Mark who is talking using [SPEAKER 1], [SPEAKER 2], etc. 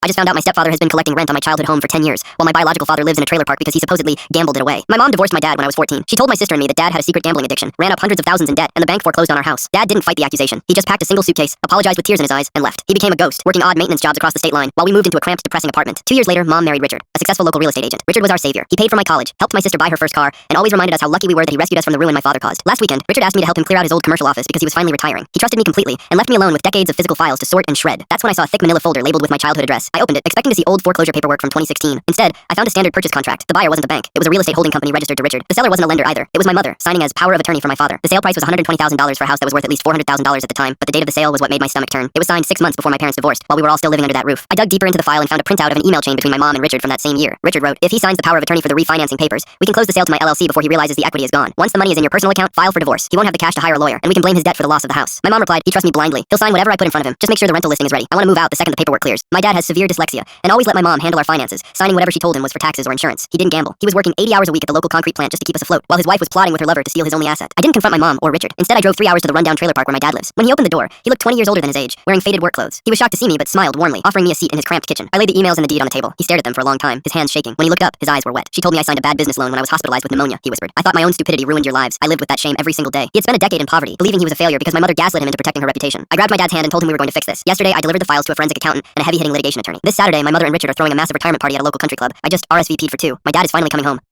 [SPEAKER 1] I just found out my stepfather has been collecting rent on my childhood home for 10 years, while my biological father lives in a trailer park because he supposedly gambled it away. My mom divorced my dad when I was 14. She told my sister and me that dad had a secret gambling addiction, ran up hundreds of thousands in debt, and the bank foreclosed on our house. Dad didn't fight the accusation. He just packed a single suitcase, apologized with tears in his eyes, and left. He became a ghost, working odd maintenance jobs across the state line, while we moved into a cramped, depressing apartment. 2 years later, Mom married Richard, a successful local real estate agent. Richard was our savior. He paid for my college, helped my sister buy her first car, and always reminded us how lucky we were that he rescued us from the ruin my father caused. Last weekend, Richard asked me to help him clear out his old commercial office because he was finally retiring. He trusted me completely, and left me alone with decades of physical files to sort and shred. That's when I saw a thick manila folder labeled with my childhood address. I opened it, expecting to see old foreclosure paperwork from 2016. Instead, I found a standard purchase contract. The buyer wasn't a bank. It was a real estate holding company registered to Richard. The seller wasn't a lender either. It was my mother, signing as power of attorney for my father. The sale price was $120,000 for a house that was worth at least $400,000 at the time, but the date of the sale was what made my stomach turn. It was signed 6 months before my parents divorced, while we were all still living under that roof. I dug deeper into the file and found a printout of an email chain between my mom and Richard from that same year. Richard wrote, "If he signs the power of attorney for the refinancing papers, we can close the sale to my LLC before he realizes the equity is gone. Once the money is in your personal account, file for divorce. He won't have the cash to hire a lawyer, and we can blame his debt for the loss of the house." My mom replied, "He trusts me blindly. He'll sign whatever I put in front of him. Just make sure the rental listing is ready. I want to move out the second the paperwork clears." My dad has severe dyslexia and always let my mom handle our finances, signing whatever she told him was for taxes or insurance. He didn't gamble. He was working 80 hours a week at the local concrete plant just to keep us afloat, while his wife was plotting with her lover to steal his only asset. I didn't confront my mom or Richard. Instead, I drove 3 hours to the rundown trailer park where my dad lives. When he opened the door, he looked 20 years older than his age, wearing faded work clothes. He was shocked to see me, but smiled warmly, offering me a seat in his cramped kitchen. I laid the emails and the deed on the table. He stared at them for a long time, his hands shaking. When he looked up, his eyes were wet. "She told me I signed a bad business loan when I was hospitalized with pneumonia," he whispered. "I thought my own stupidity ruined your lives. I lived with that shame every single day." He had spent a decade in poverty, believing he was a failure because my mother gaslit him into protecting her reputation. I grabbed my dad's hand and told him we were going to fix this. Yesterday, I delivered the files to a forensic accountant and a heavy-hitting litigation attorney. This Saturday, my mother and Richard are throwing a massive retirement party at a local country club. I just RSVP'd for 2. My dad is finally coming home.